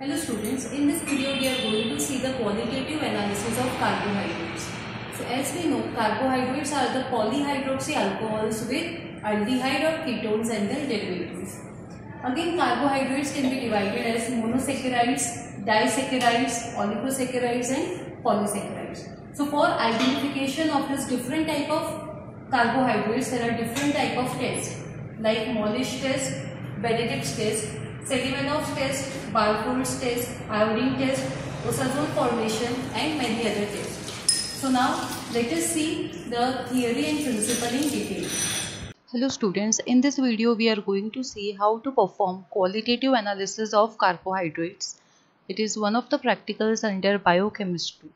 Hello students, in this video we are going to see the qualitative analysis of carbohydrates. So as we know, carbohydrates are the polyhydroxy alcohols with aldehyde or ketones and their derivatives. Again, carbohydrates can be divided as monosaccharides, disaccharides, oligosaccharides and polysaccharides. So for identification of this different type of carbohydrates, there are different type of tests like Molish test, Benedict's test, Selimanov's test, Balfour's test, iodine test, Osazole formation and many other tests. So now let us see the theory and principle in detail. Hello students, in this video we are going to see how to perform qualitative analysis of carbohydrates. It is one of the practicals under biochemistry.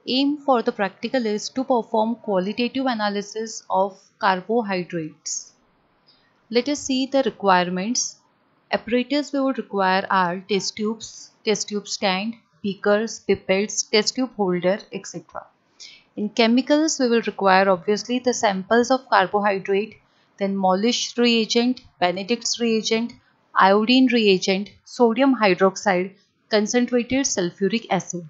Aim for the practical is to perform qualitative analysis of carbohydrates. Let us see the requirements. Apparatus we would require are test tube stand, beakers, pipettes, test tube holder, etc. In chemicals, we will require obviously the samples of carbohydrate, then Molish reagent, Benedict's reagent, iodine reagent, sodium hydroxide, concentrated sulfuric acid.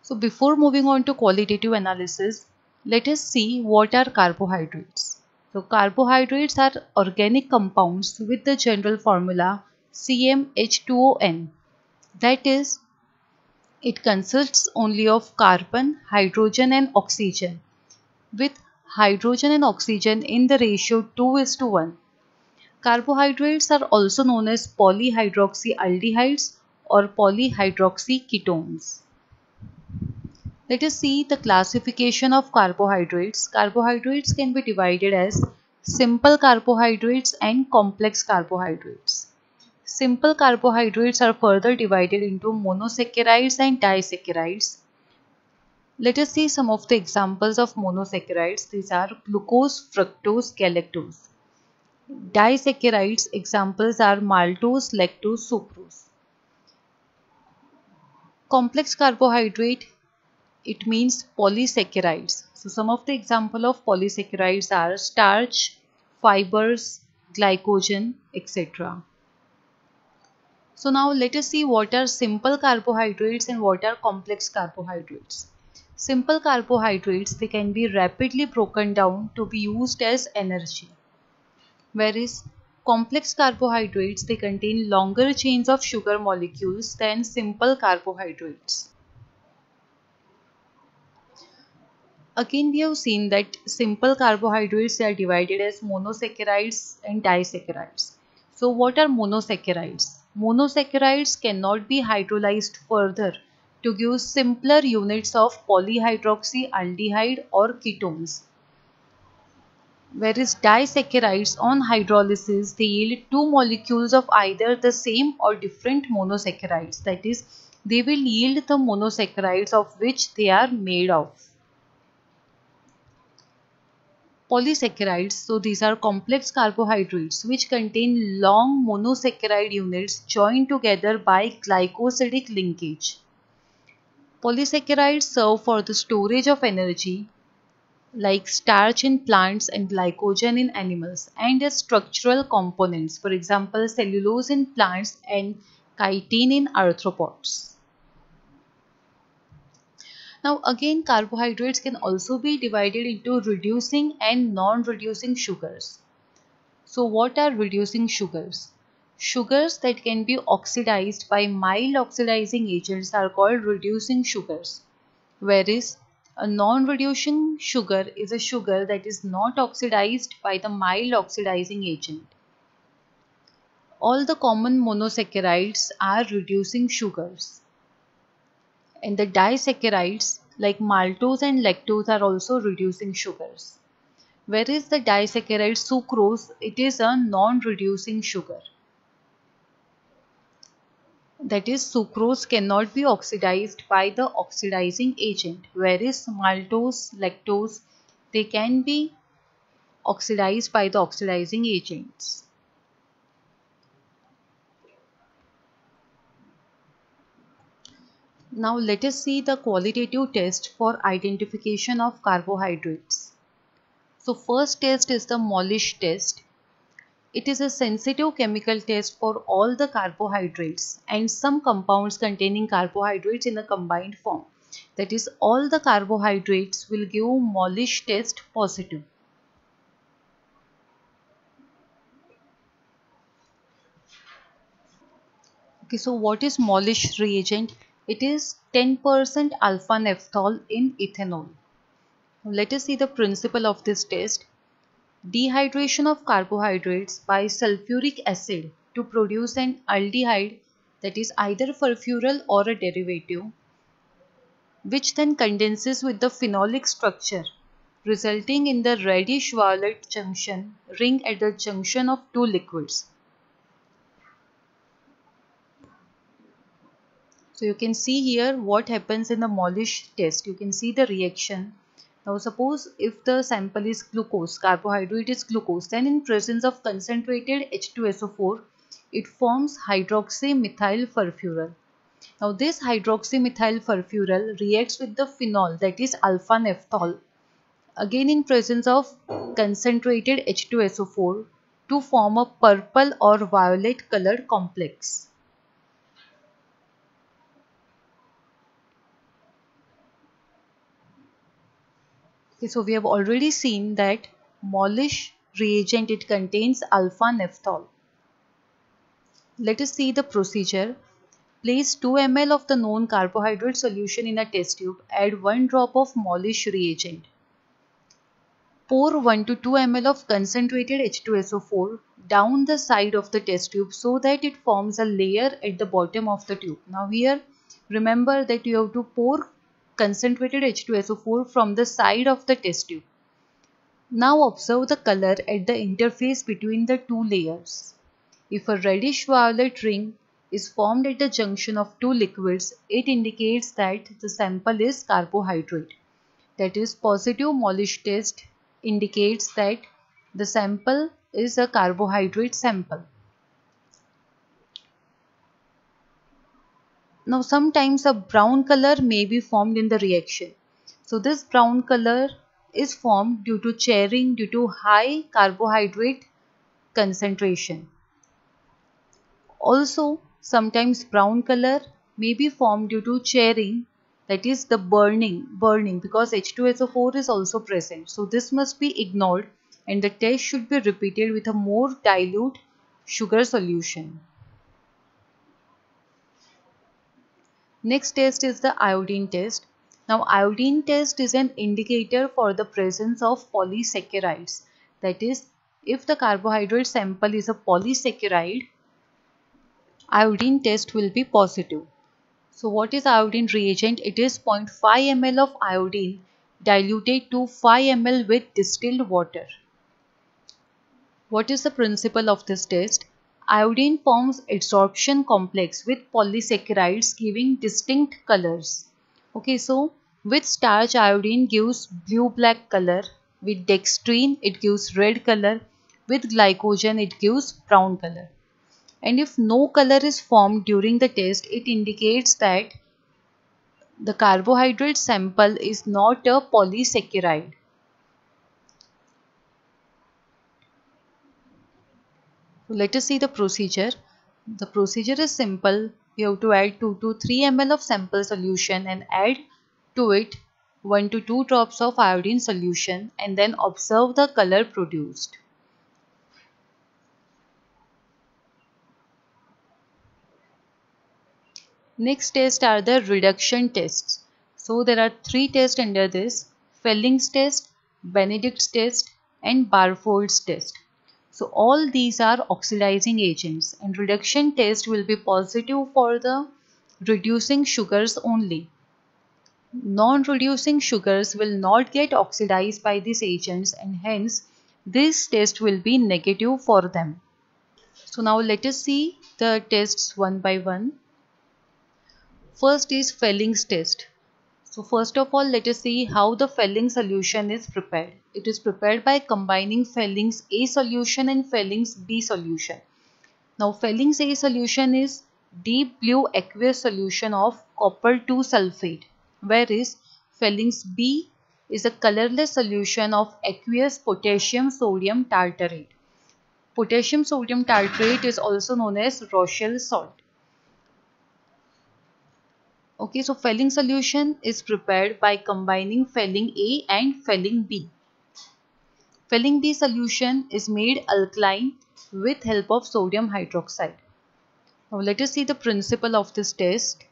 So before moving on to qualitative analysis, let us see what are carbohydrates. So carbohydrates are organic compounds with the general formula CmH2ON. That is, it consists only of carbon, hydrogen and oxygen, with hydrogen and oxygen in the ratio 2:1. Carbohydrates are also known as polyhydroxyaldehydes or polyhydroxyketones. Let us see the classification of carbohydrates. Carbohydrates can be divided as simple carbohydrates and complex carbohydrates. Simple carbohydrates are further divided into monosaccharides and disaccharides. Let us see some of the examples of monosaccharides. These are glucose, fructose, galactose. Disaccharides examples are maltose, lactose, sucrose. Complex carbohydrate, it means polysaccharides. So some of the example of polysaccharides are starch, fibers, glycogen, etc. So now let us see what are simple carbohydrates and what are complex carbohydrates. Simple carbohydrates, they can be rapidly broken down to be used as energy. Whereas complex carbohydrates, they contain longer chains of sugar molecules than simple carbohydrates. Again, we have seen that simple carbohydrates are divided as monosaccharides and disaccharides. So what are monosaccharides? Monosaccharides cannot be hydrolyzed further to give simpler units of polyhydroxyaldehyde or ketones. Whereas disaccharides on hydrolysis, they yield two molecules of either the same or different monosaccharides. That is, they will yield the monosaccharides of which they are made of. Polysaccharides, so these are complex carbohydrates which contain long monosaccharide units joined together by glycosidic linkage. Polysaccharides serve for the storage of energy like starch in plants and glycogen in animals, and as structural components, for example cellulose in plants and chitin in arthropods. Now again, carbohydrates can also be divided into reducing and non-reducing sugars. So what are reducing sugars? Sugars that can be oxidized by mild oxidizing agents are called reducing sugars. Whereas a non-reducing sugar is a sugar that is not oxidized by the mild oxidizing agent. All the common monosaccharides are reducing sugars. And the disaccharides like maltose and lactose are also reducing sugars. Whereas the disaccharide sucrose, it is a non-reducing sugar. That is, sucrose cannot be oxidized by the oxidizing agent, whereas maltose, lactose, they can be oxidized by the oxidizing agents. Now let us see the qualitative test for identification of carbohydrates. So first test is the Molish test. It is a sensitive chemical test for all the carbohydrates and some compounds containing carbohydrates in a combined form. That is, all the carbohydrates will give Molish test positive. Okay, so what is Molish reagent? It is 10% alpha naphthol in ethanol. Now let us see the principle of this test. Dehydration of carbohydrates by sulfuric acid to produce an aldehyde, that is either furfural or a derivative, which then condenses with the phenolic structure, resulting in the reddish-violet junction ring at the junction of two liquids. So you can see here what happens in the Molish test. You can see the reaction. Now suppose if the sample is glucose, carbohydrate is glucose, then in presence of concentrated H2SO4, it forms hydroxymethyl furfural. Now this hydroxymethyl furfural reacts with the phenol, that is alpha naphthol, again in presence of concentrated H2SO4 to form a purple or violet colored complex. Okay, so we have already seen that Molish reagent, it contains alpha naphthol. Let us see the procedure. Place 2 ml of the known carbohydrate solution in a test tube. Add 1 drop of Molish reagent. Pour 1 to 2 ml of concentrated H2SO4 down the side of the test tube so that it forms a layer at the bottom of the tube. Now here, remember that you have to pour concentrated H2SO4 from the side of the test tube. Now observe the color at the interface between the two layers. If a reddish-violet ring is formed at the junction of two liquids, it indicates that the sample is carbohydrate. That is, positive Molish test indicates that the sample is a carbohydrate sample. Now sometimes a brown color may be formed in the reaction. So this brown color is formed due to chairing due to high carbohydrate concentration. Also, sometimes brown color may be formed due to chairing, that is the burning because H2SO4 is also present. So this must be ignored and the test should be repeated with a more dilute sugar solution. Next test is the iodine test. Now iodine test is an indicator for the presence of polysaccharides. That is, if the carbohydrate sample is a polysaccharide, iodine test will be positive. So what is iodine reagent? It is 0.5 ml of iodine diluted to 5 ml with distilled water. What is the principle of this test? Iodine forms adsorption complex with polysaccharides giving distinct colors. Okay, so with starch iodine gives blue-black color, with dextrine it gives red color, with glycogen it gives brown color. And if no color is formed during the test, it indicates that the carbohydrate sample is not a polysaccharide. So let us see the procedure. The procedure is simple. You have to add 2 to 3 ml of sample solution and add to it 1 to 2 drops of iodine solution and then observe the color produced. Next test are the reduction tests. So there are 3 tests under this: Felling's test, Benedict's test and Barfold's test. So all these are oxidizing agents and reduction test will be positive for the reducing sugars only. Non-reducing sugars will not get oxidized by these agents and hence this test will be negative for them. So now let us see the tests one by one. First is Felling's test. So first of all, let us see how the Felling solution is prepared. It is prepared by combining Felling's A solution and Felling's B solution. Now Felling's A solution is deep blue aqueous solution of copper 2 sulfate, whereas Felling's B is a colorless solution of aqueous potassium sodium tartrate. Potassium sodium tartrate is also known as Rochelle salt. Okay, so Fehling solution is prepared by combining Fehling A and Fehling B. Fehling B solution is made alkaline with help of sodium hydroxide. Now let us see the principle of this test.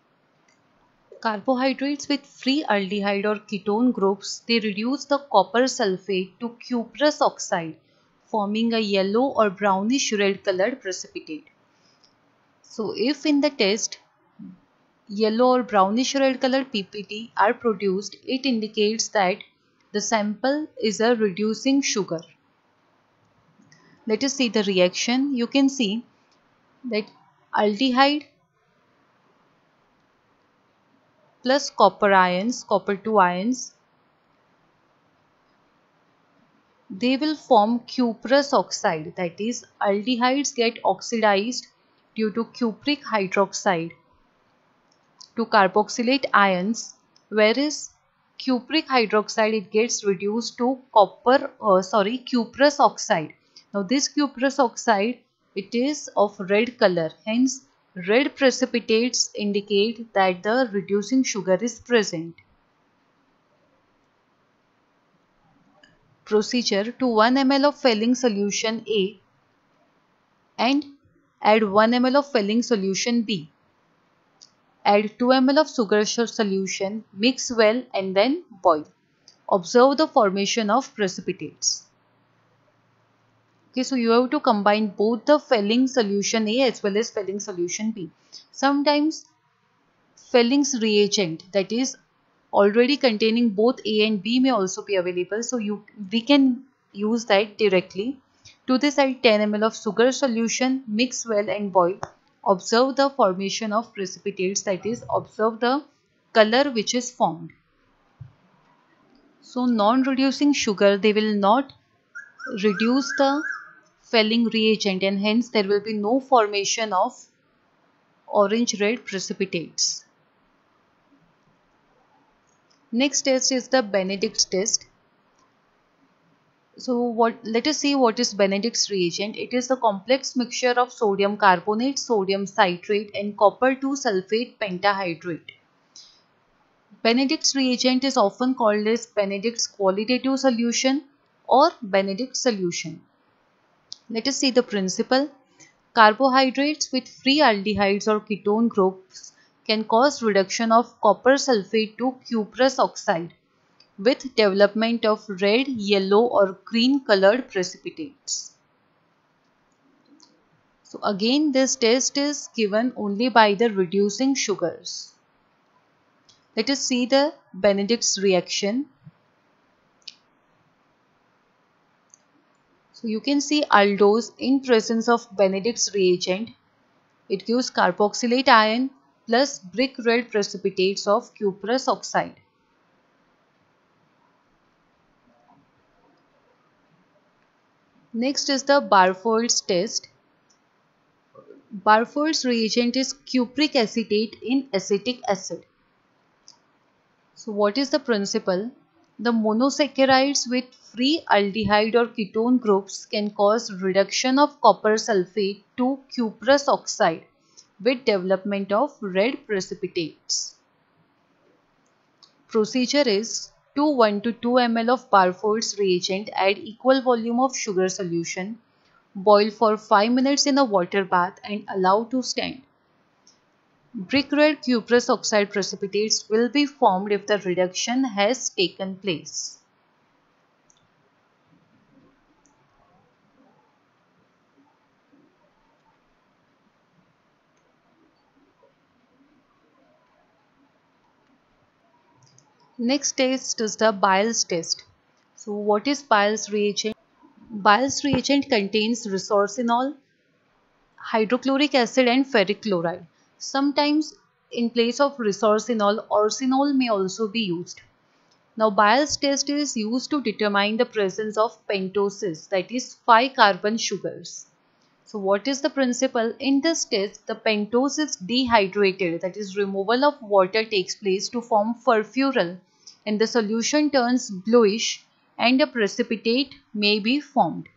Carbohydrates with free aldehyde or ketone groups, they reduce the copper sulfate to cuprous oxide, forming a yellow or brownish red colored precipitate. So if in the test yellow or brownish red colored PPT are produced, it indicates that the sample is a reducing sugar. Let us see the reaction. You can see that aldehyde plus copper ions, copper 2 ions, they will form cuprous oxide, that is aldehydes get oxidized due to cupric hydroxide to carboxylate ions, whereas cupric hydroxide it gets reduced to cuprous oxide. Now this cuprous oxide it is of red color, hence red precipitates indicate that the reducing sugar is present. Procedure: to 1 ml of Fehling solution A and add 1 ml of Fehling solution B. Add 2 ml of sugar solution, mix well and then boil. Observe the formation of precipitates. Okay, so you have to combine both the Fehling solution A as well as Fehling solution B. Sometimes Fehling's reagent, that is already containing both A and B, may also be available. So we can use that directly. To this add 10 ml of sugar solution, mix well and boil. Observe the formation of precipitates, that is observe the color which is formed. So non-reducing sugar, they will not reduce the Fehling reagent and hence there will be no formation of orange-red precipitates. Next test is the Benedict's test. So let us see what is Benedict's reagent. It is the complex mixture of sodium carbonate, sodium citrate and copper 2 sulfate pentahydrate. Benedict's reagent is often called as Benedict's qualitative solution or Benedict's solution. Let us see the principle. Carbohydrates with free aldehydes or ketone groups can cause reduction of copper sulfate to cuprous oxide with development of red, yellow or green colored precipitates. So again this test is given only by the reducing sugars. Let us see the Benedict's reaction. So you can see aldose in presence of Benedict's reagent. It gives carboxylate ion plus brick red precipitates of cuprous oxide. Next is the Barfoed's test. Barfoed's reagent is cupric acetate in acetic acid. So what is the principle? The monosaccharides with free aldehyde or ketone groups can cause reduction of copper sulfate to cuprous oxide with development of red precipitates. Procedure is to 1 to 2 ml of Barfoed's reagent, add equal volume of sugar solution, boil for 5 minutes in a water bath and allow to stand. Brick red cuprous oxide precipitates will be formed if the reduction has taken place. Next test is the Bial's test. So what is Bial's reagent? Bial's reagent contains resorcinol, hydrochloric acid and ferric chloride. Sometimes in place of resorcinol, orcinol may also be used. Now Bial's test is used to determine the presence of pentoses, that is 5 carbon sugars. So what is the principle? In this test, the pentose is dehydrated, that is removal of water takes place to form furfural and the solution turns bluish and a precipitate may be formed.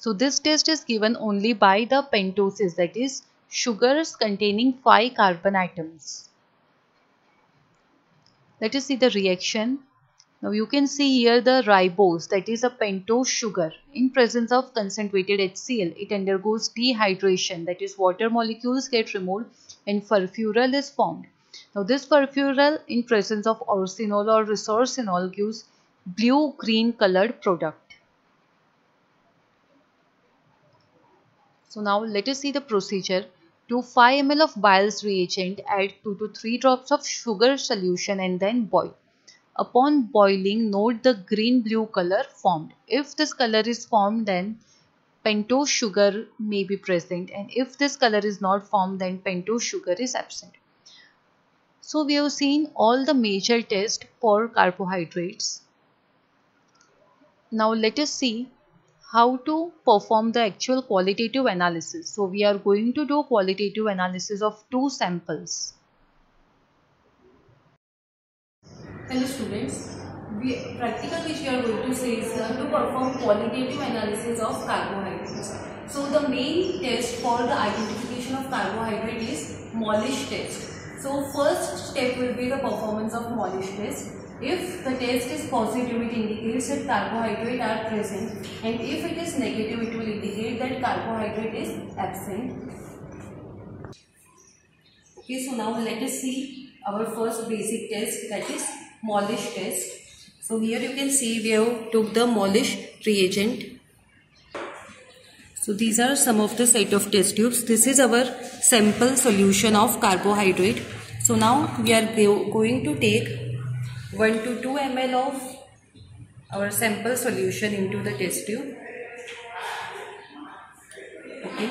So this test is given only by the pentoses, that is sugars containing 5 carbon atoms. Let us see the reaction. Now you can see here the ribose, that is a pentose sugar. In presence of concentrated HCl, it undergoes dehydration, that is water molecules get removed and furfural is formed. Now this furfural in presence of orsinol or resorcinol gives blue-green colored product. So now let us see the procedure. To 5 ml of Biles reagent, add 2 to 3 drops of sugar solution and then boil. Upon boiling, note the green-blue color formed. If this color is formed, then pentose sugar may be present, and if this color is not formed, then pentose sugar is absent. So we have seen all the major tests for carbohydrates. Now let us see how to perform the actual qualitative analysis. So we are going to do qualitative analysis of 2 samples. Hello students, practical which we are going to say is to perform qualitative analysis of carbohydrates. So the main test for the identification of carbohydrate is Molish test. So first step will be the performance of Molish test. If the test is positive, it indicates that carbohydrate are present, and if it is negative, it will indicate that carbohydrate is absent. Okay, so now let us see our first basic test, that is Molish test. So here you can see we have took the Molish reagent. So these are some of the set of test tubes. This is our sample solution of carbohydrate. So now we are going to take 1 to 2 ml of our sample solution into the test tube. Okay.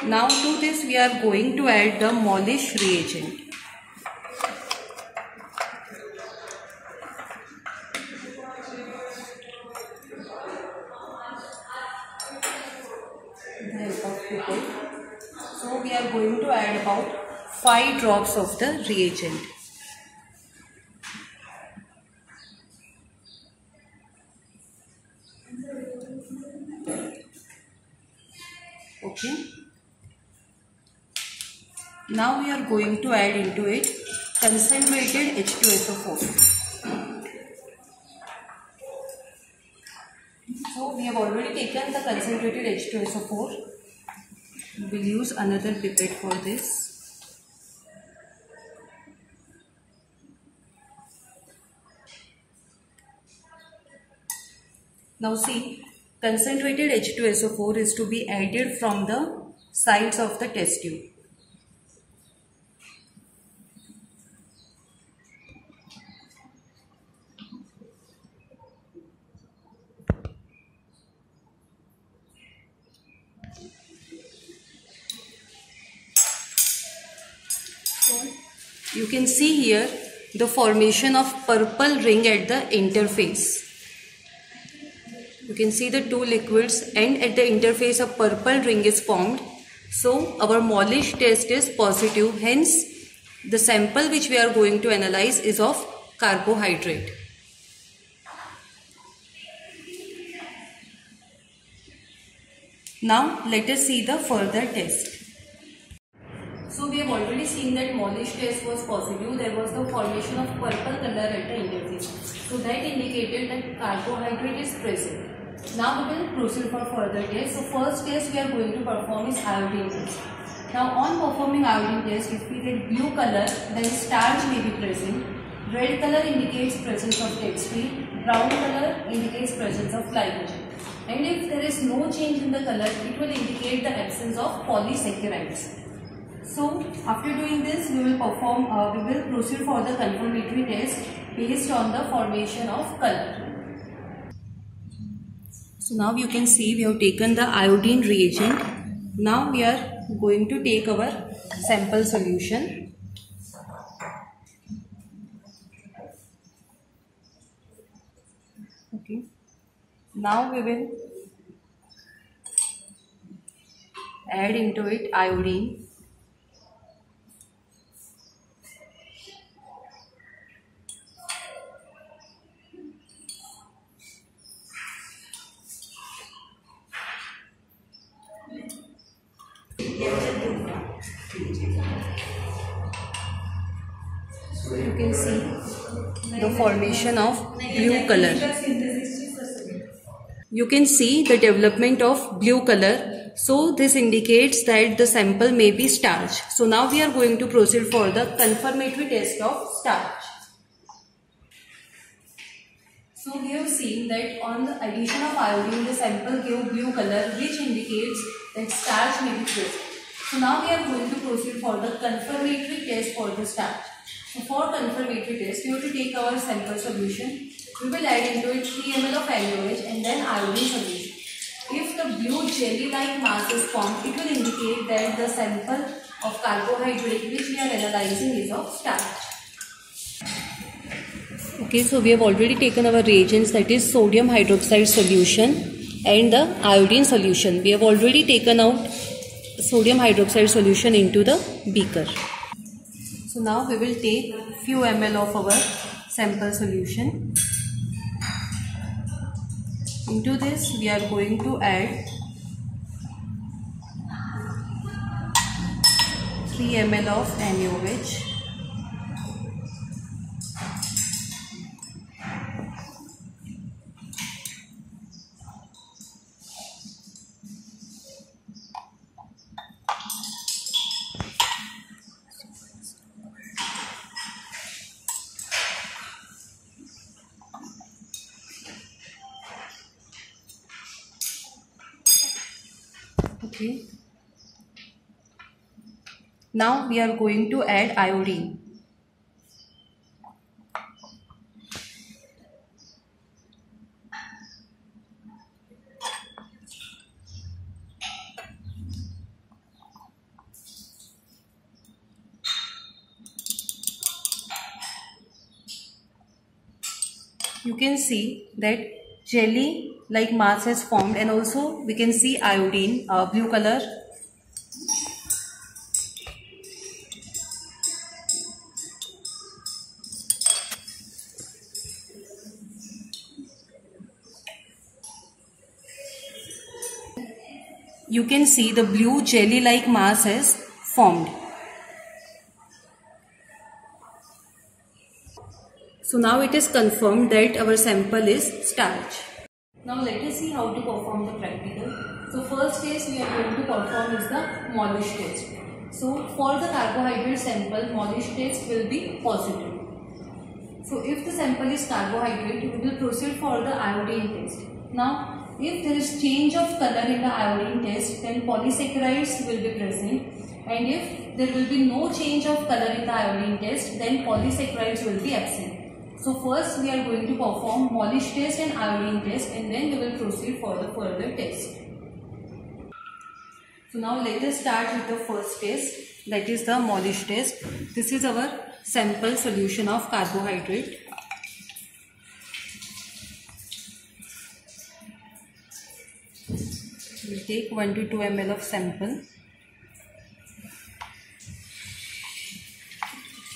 Now to this we are going to add the Molish reagent. So we are going to add about 5 drops of the reagent. Okay. Now we are going to add into it concentrated H2SO4. So we have already taken the concentrated H2SO4. We will use another pipette for this. Now see, concentrated H2SO4 is to be added from the sides of the test tube. So you can see here the formation of purple ring at the interface. You can see the two liquids, and at the interface a purple ring is formed. So our Molish test is positive, hence the sample which we are going to analyze is of carbohydrate. Now let us see the further test. So we have already seen that Molish test was positive. There was the formation of purple color at the interface. So that indicated that carbohydrate is present. Now we will proceed for further test. So first test we are going to perform is iodine test. Now on performing iodine test, if we get blue color, then starch may be present. Red color indicates presence of dextrine. Brown color indicates presence of glycogen. And if there is no change in the color, it will indicate the absence of polysaccharides. So after doing this, we will proceed for the confirmatory test based on the formation of color. So now you can see we have taken the iodine reagent. Now we are going to take our sample solution. Okay. Now we will add into it iodine. You can see the formation of blue color. You can see the development of blue color. So this indicates that the sample may be starch. So now we are going to proceed for the confirmatory test of starch. So we have seen that on the addition of iodine, the sample gave blue color, which indicates that starch may be present. So now we are going to proceed for the confirmatory test for the starch. So for confirmatory test, we have to take our sample solution. We will add into it 3 ml of NaOH and then iodine solution. If the blue jelly-like mass is formed, it will indicate that the sample of carbohydrate which we are analyzing is of starch. Okay, so we have already taken our reagents, that is sodium hydroxide solution and the iodine solution. We have already taken out sodium hydroxide solution into the beaker. So now we will take few ml of our sample solution. Into this we are going to add 3 ml of NaOH. Okay. Now we are going to add iodine. You can see that jelly like mass has formed, and also we can see iodine, blue color. You can see the blue jelly like mass has formed. So now it is confirmed that our sample is starch. Now let us see how to perform the practical. So first test we are going to perform is the Molisch test. So for the carbohydrate sample, Molisch test will be positive. So if the sample is carbohydrate, we will proceed for the iodine test. Now if there is change of color in the iodine test, then polysaccharides will be present. And if there will be no change of color in the iodine test, then polysaccharides will be absent. So first we are going to perform Molisch test and iodine test, and then we will proceed for the further test. So now let us start with the first test, that is the Molisch test. This is our sample solution of carbohydrate. We will take 1 to 2 ml of sample.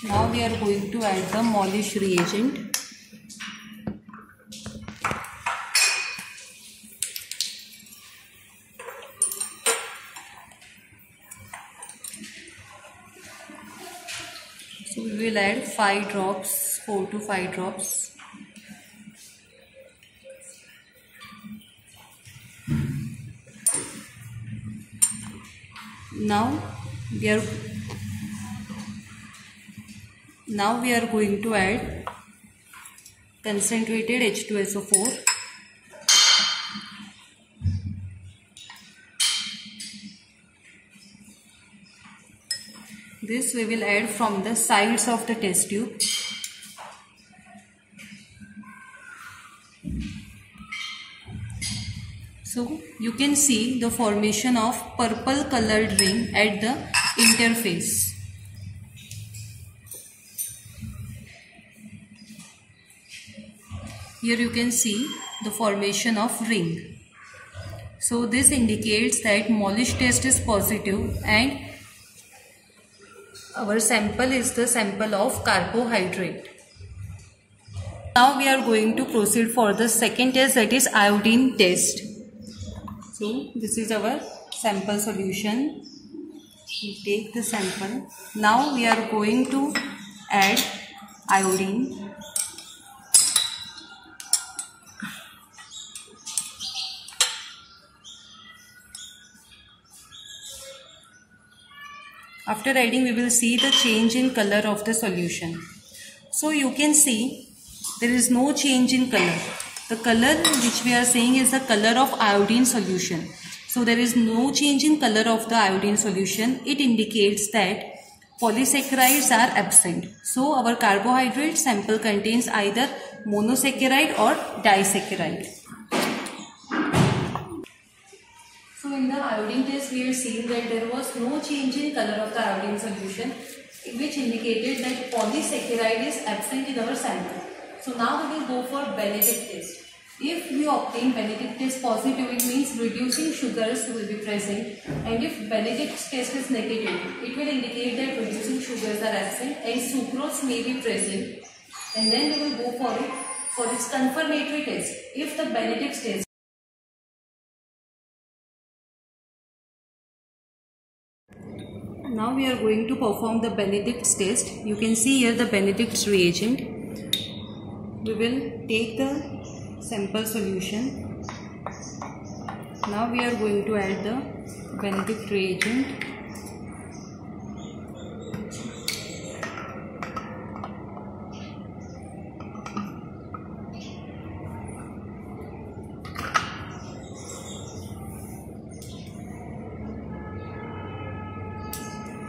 Now we are going to add the Molisch reagent. So we will add 5 drops, 4 to 5 drops. Now we are going to add concentrated H2SO4. This we will add from the sides of the test tube. So you can see the formation of purple colored ring at the interface. Here you can see the formation of ring. So this indicates that Molisch test is positive and our sample is the sample of carbohydrate. Now we are going to proceed for the second test, that is iodine test. So this is our sample solution. We take the sample. Now we are going to add iodine. After adding, we will see the change in color of the solution. So you can see there is no change in color. The color which we are saying is the color of iodine solution. So there is no change in color of the iodine solution. It indicates that polysaccharides are absent. So our carbohydrate sample contains either monosaccharide or disaccharide. So in the iodine test, we are seeing that there was no change in color of the iodine solution, which indicated that polysaccharide is absent in our sample. So now we will go for Benedict test. If we obtain Benedict test positive, it means reducing sugars will be present, and if Benedict test is negative, it will indicate that reducing sugars are absent and sucrose may be present, and then we will go for it for its confirmatory test. If the Benedict test Now we are going to perform the Benedict's test. You can see here the Benedict's reagent. We will take the sample solution. Now we are going to add the Benedict reagent.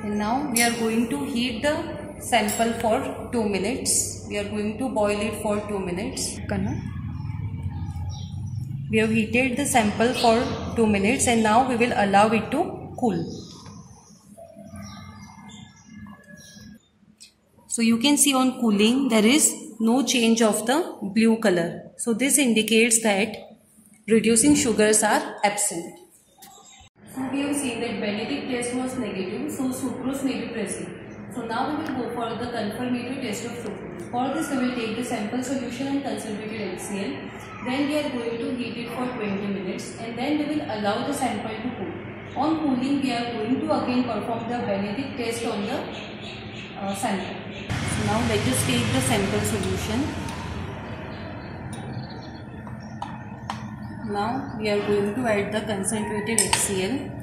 And now we are going to heat the sample for 2 minutes. We are going to boil it for 2 minutes. We have heated the sample for 2 minutes and now we will allow it to cool. So you can see on cooling there is no change of the blue color. So this indicates that reducing sugars are absent. So we have seen that Benedict test was negative, so sucrose may be present. So now we will go for the confirmatory test of sucrose. For this we will take the sample solution and concentrated HCl. Then we are going to heat it for 20 minutes and then we will allow the sample to cool. On cooling we are going to again perform the Benedict test on the sample. So now let us take the sample solution. Now we are going to add the concentrated HCl.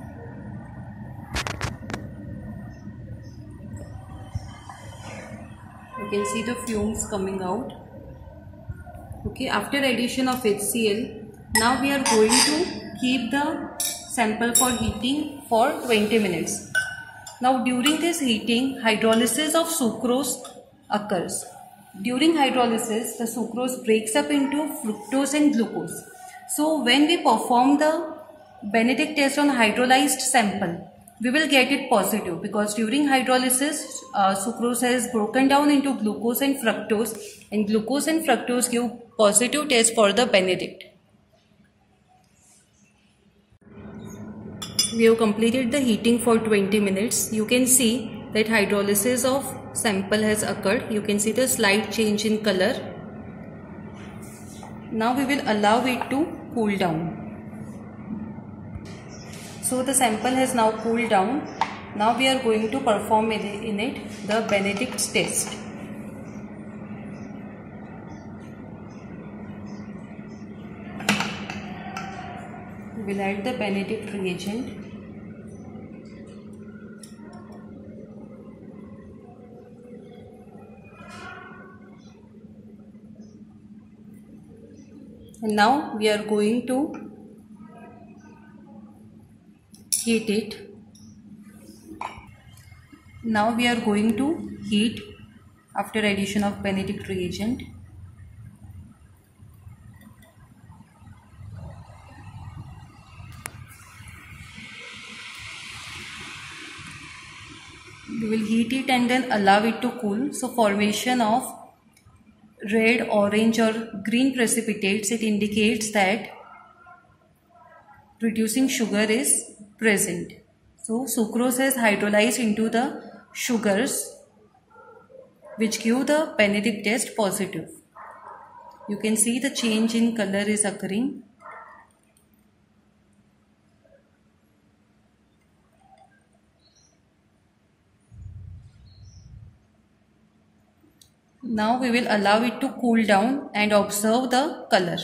You can see the fumes coming out. Okay, after addition of HCl, now we are going to keep the sample for heating for 20 minutes. Now during this heating, hydrolysis of sucrose occurs. During hydrolysis, the sucrose breaks up into fructose and glucose. So when we perform the Benedict test on hydrolyzed sample, we will get it positive because during hydrolysis, sucrose has broken down into glucose and glucose and fructose give positive test for the Benedict. We have completed the heating for 20 minutes. You can see that hydrolysis of sample has occurred. You can see the slight change in color. Now we will allow it to cool down. So the sample has now cooled down. Now we are going to perform in it the Benedict's test. We will add the Benedict reagent. And now we are going to heat it. Now we are going to heat after addition of Benedict reagent. We will heat it and then allow it to cool. So formation of red, orange or green precipitates, it indicates that reducing sugar is present. So sucrose has hydrolyzed into the sugars which give the Benedict test positive. You can see the change in color is occurring. Now we will allow it to cool down and observe the color.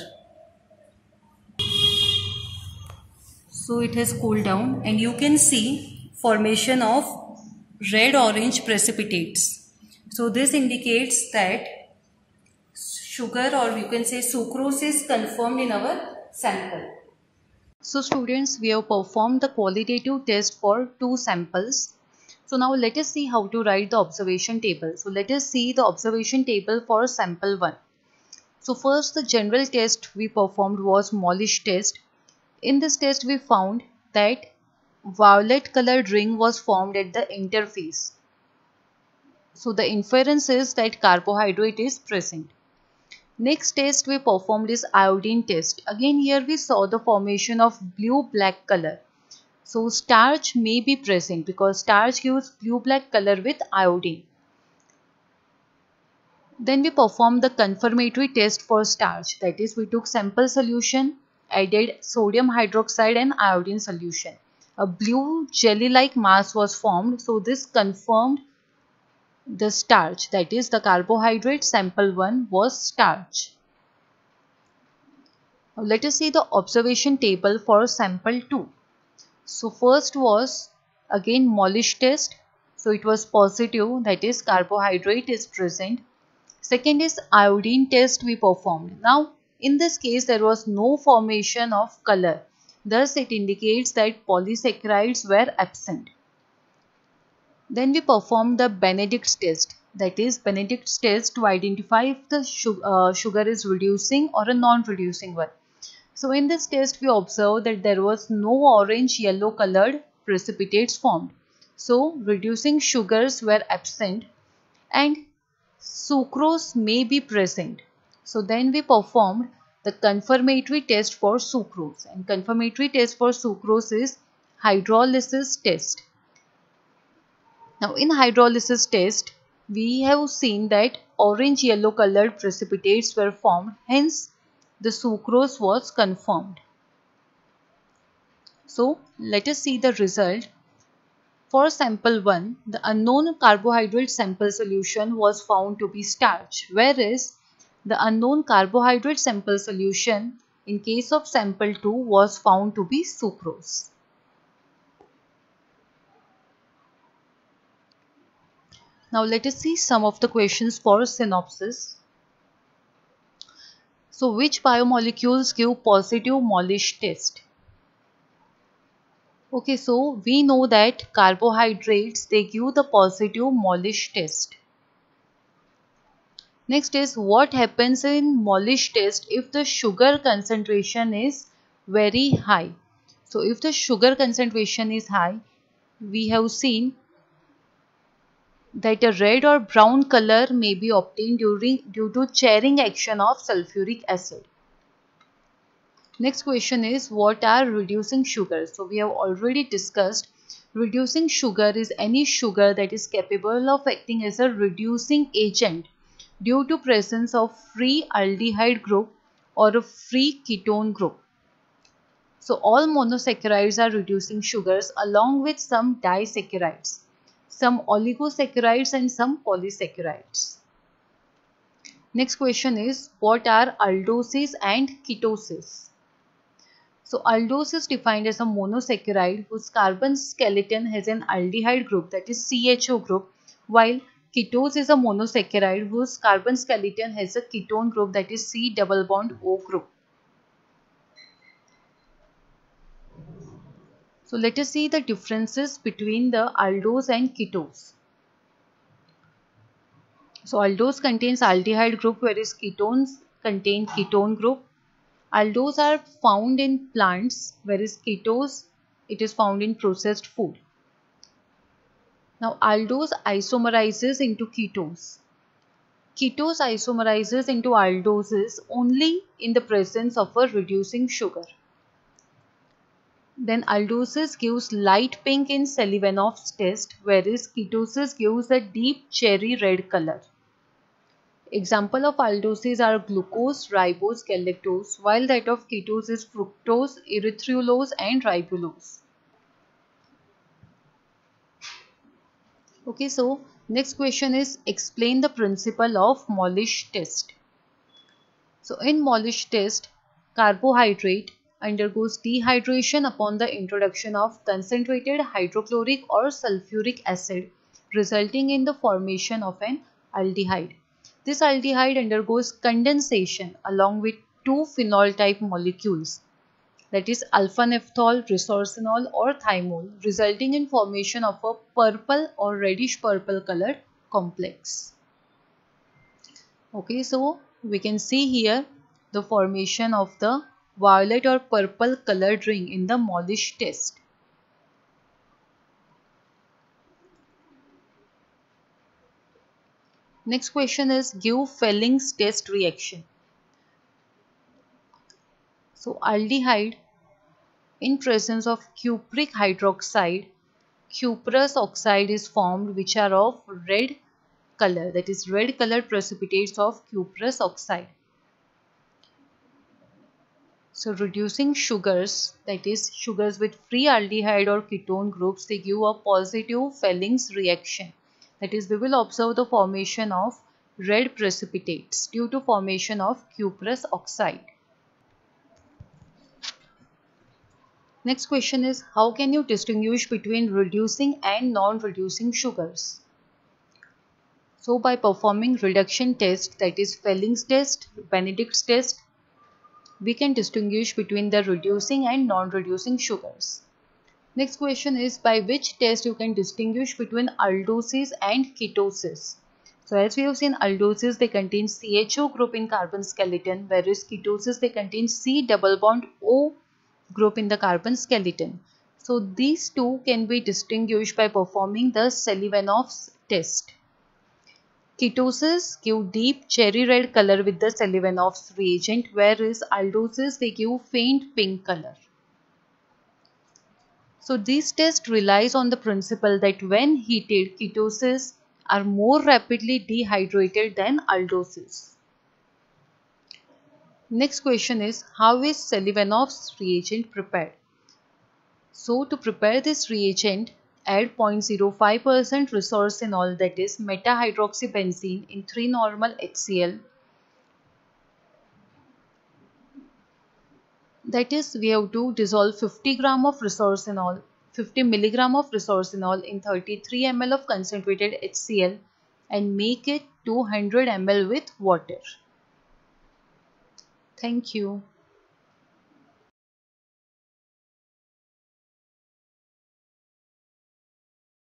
So it has cooled down and you can see formation of red-orange precipitates. So this indicates that sugar, or you can say sucrose, is confirmed in our sample. So students, we have performed the qualitative test for 2 samples. So now let us see how to write the observation table. So let us see the observation table for sample 1. So first, the general test we performed was Molish test. In this test we found that violet colored ring was formed at the interface. So the inference is that carbohydrate is present. Next test we performed is iodine test. Again here we saw the formation of blue-black color. So starch may be present because starch gives blue-black color with iodine. Then we performed the confirmatory test for starch. That is, we took sample solution, added sodium hydroxide and iodine solution. A blue jelly-like mass was formed. So this confirmed the starch. That is, the carbohydrate sample 1 was starch. Now let us see the observation table for sample 2. So first was again Molish test. So it was positive, that is carbohydrate is present. Second is iodine test we performed. Now in this case there was no formation of color. Thus it indicates that polysaccharides were absent. Then we performed the Benedict's test. That is Benedict's test to identify if the sugar is reducing or a non-reducing one. So in this test we observed that there was no orange yellow colored precipitates formed. So reducing sugars were absent and sucrose may be present. So then we performed the confirmatory test for sucrose, and confirmatory test for sucrose is hydrolysis test. Now in hydrolysis test we have seen that orange yellow colored precipitates were formed, hence the sucrose was confirmed. So let us see the result. For sample 1, the unknown carbohydrate sample solution was found to be starch, whereas the unknown carbohydrate sample solution in case of sample 2 was found to be sucrose. Now let us see some of the questions for synopsis. So which biomolecules give positive Molish test? Okay, so we know that carbohydrates, they give the positive Molish test. Next is, what happens in Molish test if the sugar concentration is very high? So if the sugar concentration is high, we have seen that a red or brown color may be obtained due to chairing action of sulfuric acid. Next question is, what are reducing sugars? So we have already discussed reducing sugar is any sugar that is capable of acting as a reducing agent due to presence of free aldehyde group or a free ketone group. So all monosaccharides are reducing sugars along with some disaccharides, some oligosaccharides and some polysaccharides. Next question is, what are aldoses and ketoses? So aldose is defined as a monosaccharide whose carbon skeleton has an aldehyde group, that is CHO group, while ketose is a monosaccharide whose carbon skeleton has a ketone group, that is C double bond O group. So let us see the differences between the aldose and ketose. So aldose contains aldehyde group, whereas ketones contain ketone group. Aldose are found in plants, whereas ketose, it is found in processed food. Now aldose isomerizes into ketose. Ketose isomerizes into aldoses only in the presence of a reducing sugar. Then aldoses gives light pink in Selivanov's test, whereas ketoses gives a deep cherry red color. Example of aldoses are glucose, ribose, galactose, while that of ketose is fructose, erythrulose and ribulose. Okay, so next question is explain the principle of Molish test. So in Molish test, carbohydrate undergoes dehydration upon the introduction of concentrated hydrochloric or sulfuric acid, resulting in the formation of an aldehyde. This aldehyde undergoes condensation along with two phenol type molecules, that is alpha-naphthol, resorcinol or thymol, resulting in formation of a purple or reddish purple colored complex. Okay, so we can see here the formation of the violet or purple colored ring in the Molish test. Next question is give Felling's test reaction. So aldehyde in presence of cupric hydroxide, cuprous oxide is formed which are of red color, that is red colored precipitates of cuprous oxide. So reducing sugars, that is sugars with free aldehyde or ketone groups, they give a positive Felling's reaction. That is we will observe the formation of red precipitates due to formation of cuprous oxide. Next question is how can you distinguish between reducing and non-reducing sugars? So by performing reduction test, that is Felling's test, Benedict's test, we can distinguish between the reducing and non-reducing sugars. Next question is by which test you can distinguish between aldosis and ketosis. So as we have seen, aldosis they contain CHO group in carbon skeleton, whereas ketosis they contain C double bond O group in the carbon skeleton. So these two can be distinguished by performing the Selivanov's test. Ketosis give deep cherry red color with the Selivanov's reagent, whereas aldosis they give faint pink color. So this test relies on the principle that when heated, ketoses are more rapidly dehydrated than aldosis. Next question is how is Selivanov's reagent prepared? So to prepare this reagent, add 0.05% resorcinol, that is metahydroxybenzene, in 3 normal HCl. That is we have to dissolve 50 gram of resorcinol, 50 milligram of resorcinol in 33 ml of concentrated HCl and make it 200 ml with water. Thank you.